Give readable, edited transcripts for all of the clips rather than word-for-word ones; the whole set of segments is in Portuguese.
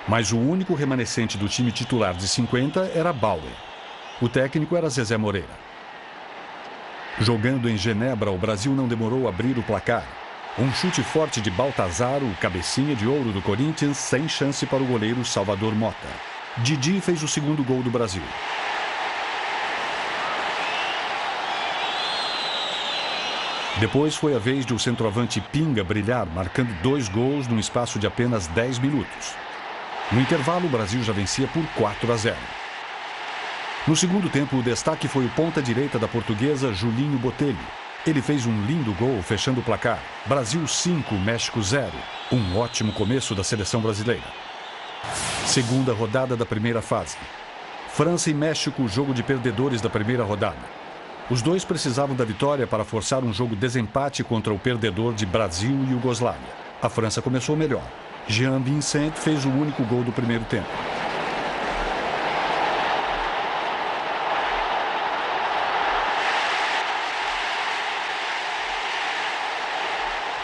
Mas o único remanescente do time titular de 50 era Bauer. O técnico era Zezé Moreira. Jogando em Genebra, o Brasil não demorou a abrir o placar. Um chute forte de Baltazar, o cabecinha de ouro do Corinthians, sem chance para o goleiro Salvador Mota. Didi fez o segundo gol do Brasil. Depois foi a vez de o centroavante Pinga brilhar, marcando 2 gols num espaço de apenas 10 minutos. No intervalo, o Brasil já vencia por 4-0. No segundo tempo, o destaque foi o ponta-direita da portuguesa Julinho Botelho. Ele fez um lindo gol, fechando o placar. Brasil 5, México 0. Um ótimo começo da seleção brasileira. Segunda rodada da primeira fase. França e México, jogo de perdedores da primeira rodada. Os dois precisavam da vitória para forçar um jogo desempate contra o perdedor de Brasil e Iugoslávia. A França começou melhor. Jean Vincent fez o único gol do primeiro tempo.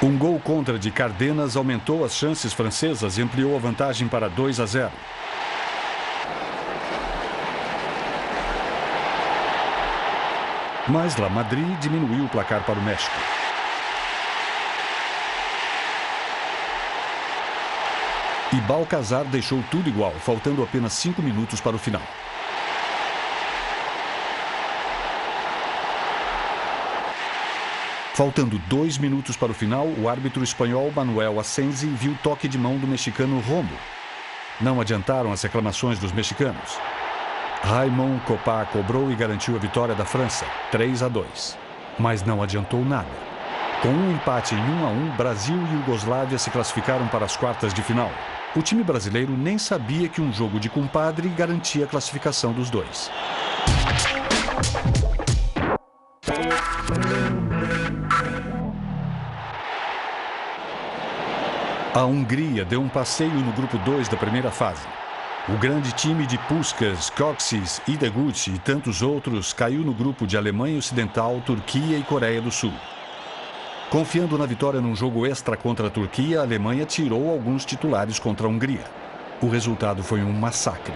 Um gol contra de Cardenas aumentou as chances francesas e ampliou a vantagem para 2-0. Mas La Madrid diminuiu o placar para o México. E Balcazar deixou tudo igual, faltando apenas 5 minutos para o final. Faltando 2 minutos para o final, o árbitro espanhol Manuel Asensi viu o toque de mão do mexicano Romo. Não adiantaram as reclamações dos mexicanos. Raymond Copá cobrou e garantiu a vitória da França, 3-2. Mas não adiantou nada. Com um empate em 1-1, Brasil e Iugoslávia se classificaram para as quartas de final. O time brasileiro nem sabia que um jogo de compadre garantia a classificação dos dois. A Hungria deu um passeio no grupo 2 da primeira fase. O grande time de Puskás, Kocsis, Ideguchi e tantos outros caiu no grupo de Alemanha Ocidental, Turquia e Coreia do Sul. Confiando na vitória num jogo extra contra a Turquia, a Alemanha tirou alguns titulares contra a Hungria. O resultado foi um massacre.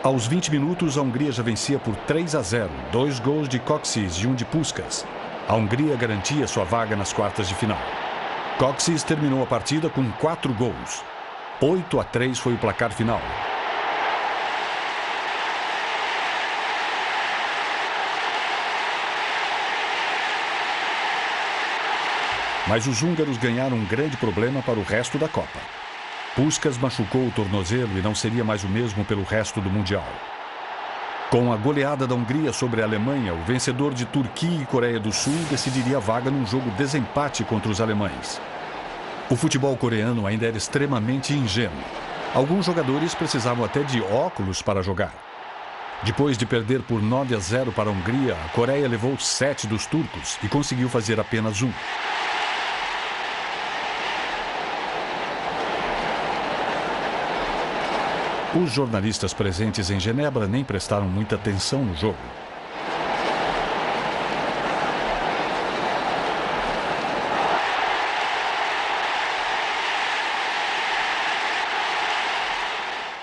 Aos 20 minutos, a Hungria já vencia por 3-0, 2 gols de Kocsis e um de Puskás. A Hungria garantia sua vaga nas quartas de final. Kocsis terminou a partida com 4 gols. 8-3 foi o placar final. Mas os húngaros ganharam um grande problema para o resto da Copa. Puskás machucou o tornozelo e não seria mais o mesmo pelo resto do Mundial. Com a goleada da Hungria sobre a Alemanha, o vencedor de Turquia e Coreia do Sul decidiria a vaga num jogo desempate contra os alemães. O futebol coreano ainda era extremamente ingênuo. Alguns jogadores precisavam até de óculos para jogar. Depois de perder por 9-0 para a Hungria, a Coreia levou 7 dos turcos e conseguiu fazer apenas 1. Os jornalistas presentes em Genebra nem prestaram muita atenção no jogo.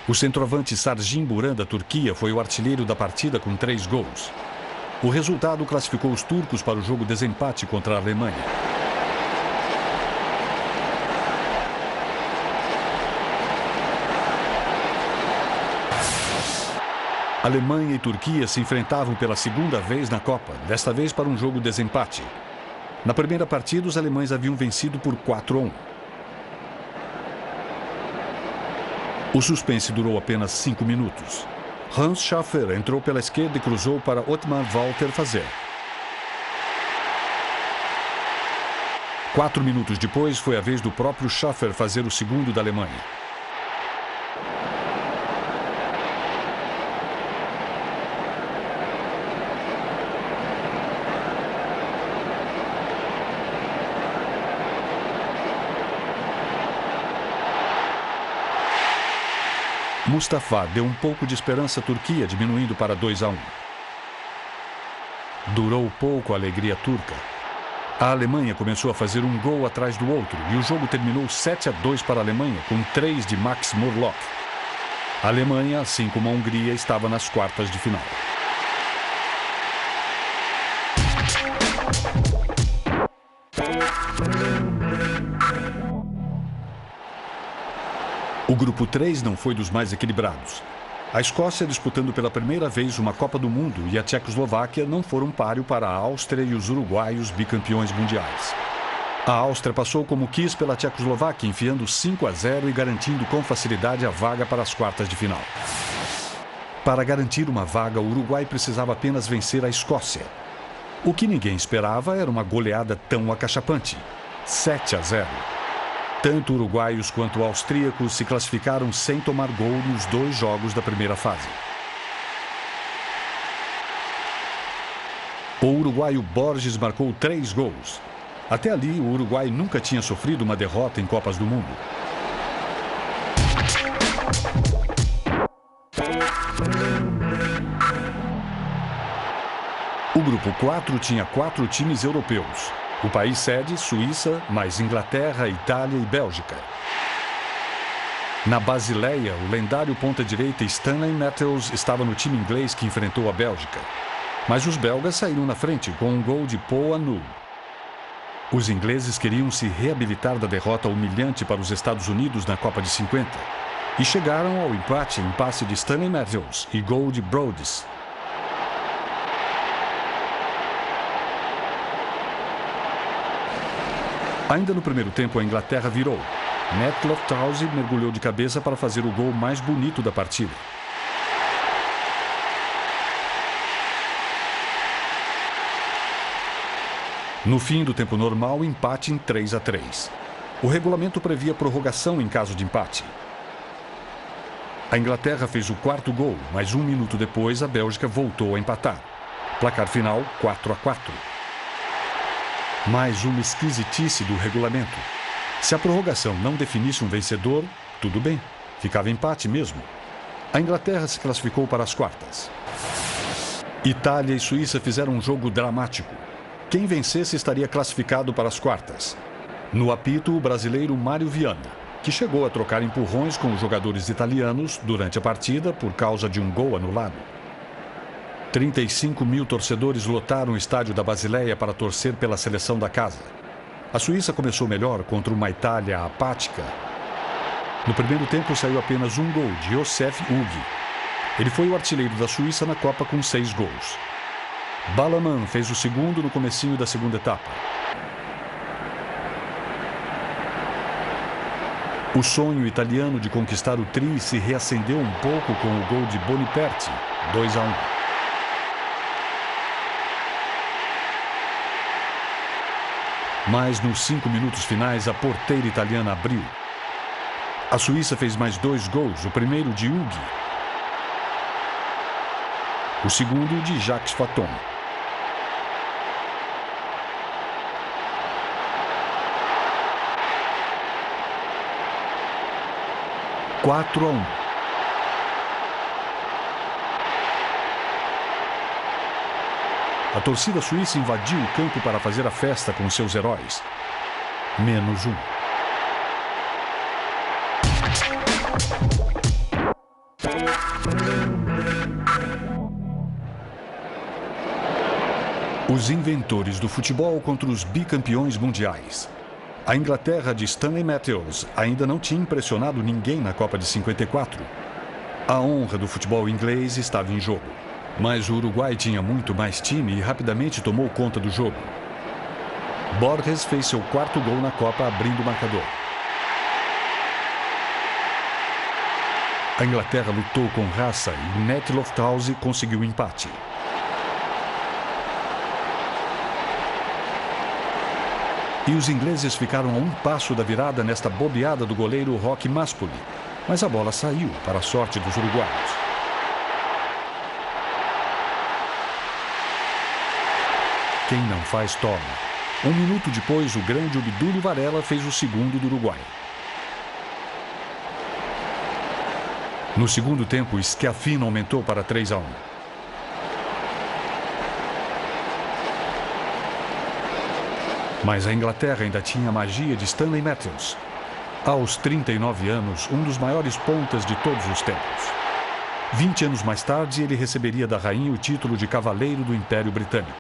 O centroavante Sargin Buran da Turquia foi o artilheiro da partida com 3 gols. O resultado classificou os turcos para o jogo desempate contra a Alemanha. Alemanha e Turquia se enfrentavam pela segunda vez na Copa, desta vez para um jogo desempate. Na primeira partida, os alemães haviam vencido por 4-1. O suspense durou apenas 5 minutos. Hans Schaffer entrou pela esquerda e cruzou para Ottmar Walter fazer. 4 minutos depois, foi a vez do próprio Schaffer fazer o segundo da Alemanha. Mustafa deu um pouco de esperança à Turquia, diminuindo para 2-1. Durou pouco a alegria turca. A Alemanha começou a fazer um gol atrás do outro e o jogo terminou 7-2 para a Alemanha, com 3 de Max Morlock. A Alemanha, assim como a Hungria, estava nas quartas de final. O grupo 3 não foi dos mais equilibrados. A Escócia disputando pela primeira vez uma Copa do Mundo e a Tchecoslováquia não foram páreo para a Áustria e os uruguaios bicampeões mundiais. A Áustria passou como quis pela Tchecoslováquia, enfiando 5-0 e garantindo com facilidade a vaga para as quartas de final. Para garantir uma vaga, o Uruguai precisava apenas vencer a Escócia. O que ninguém esperava era uma goleada tão acachapante, 7-0. Tanto uruguaios quanto austríacos se classificaram sem tomar gol nos 2 jogos da primeira fase. O uruguaio Borges marcou 3 gols. Até ali, o Uruguai nunca tinha sofrido uma derrota em Copas do Mundo. O grupo 4 tinha 4 times europeus. O país sede, Suíça, mais Inglaterra, Itália e Bélgica. Na Basileia, o lendário ponta-direita Stanley Matthews estava no time inglês que enfrentou a Bélgica. Mas os belgas saíram na frente com um gol de Paul Anu. Os ingleses queriam se reabilitar da derrota humilhante para os Estados Unidos na Copa de 50 e chegaram ao empate em passe de Stanley Matthews e gol de Brodus. Ainda no primeiro tempo, a Inglaterra virou. Nat Lofthause mergulhou de cabeça para fazer o gol mais bonito da partida. No fim do tempo normal, empate em 3-3. O regulamento previa prorrogação em caso de empate. A Inglaterra fez o 4º gol, mas 1 minuto depois a Bélgica voltou a empatar. Placar final 4-4. Mais uma esquisitice do regulamento. Se a prorrogação não definisse um vencedor, tudo bem, ficava empate mesmo. A Inglaterra se classificou para as quartas. Itália e Suíça fizeram um jogo dramático. Quem vencesse estaria classificado para as quartas. No apito, o brasileiro Mário Viana, que chegou a trocar empurrões com os jogadores italianos durante a partida por causa de um gol anulado. 35 mil torcedores lotaram o estádio da Basileia para torcer pela seleção da casa. A Suíça começou melhor contra uma Itália apática. No primeiro tempo saiu apenas um gol de Josef Hug. Ele foi o artilheiro da Suíça na Copa com 6 gols. Ballermann fez o segundo no comecinho da segunda etapa. O sonho italiano de conquistar o tri se reacendeu um pouco com o gol de Boniperti, 2-1. Mas nos 5 minutos finais, a porteira italiana abriu. A Suíça fez mais 2 gols, o primeiro de Hug. O segundo de Jacques Faton. (4-1). A torcida suíça invadiu o campo para fazer a festa com seus heróis. -1. Os inventores do futebol contra os bicampeões mundiais. A Inglaterra de Stanley Matthews ainda não tinha impressionado ninguém na Copa de 54. A honra do futebol inglês estava em jogo. Mas o Uruguai tinha muito mais time e rapidamente tomou conta do jogo. Borges fez seu 4º gol na Copa, abrindo o marcador. A Inglaterra lutou com raça e Nat Lofthause conseguiu o empate. E os ingleses ficaram a um passo da virada nesta bobeada do goleiro Roque Maspoli. Mas a bola saiu para a sorte dos uruguaios. Quem não faz, toma. 1 minuto depois, o grande Obdúlio Varela fez o segundo do Uruguai. No segundo tempo, Schiaffino aumentou para 3-1. Mas a Inglaterra ainda tinha a magia de Stanley Matthews. Aos 39 anos, um dos maiores pontas de todos os tempos. 20 anos mais tarde, ele receberia da rainha o título de Cavaleiro do Império Britânico.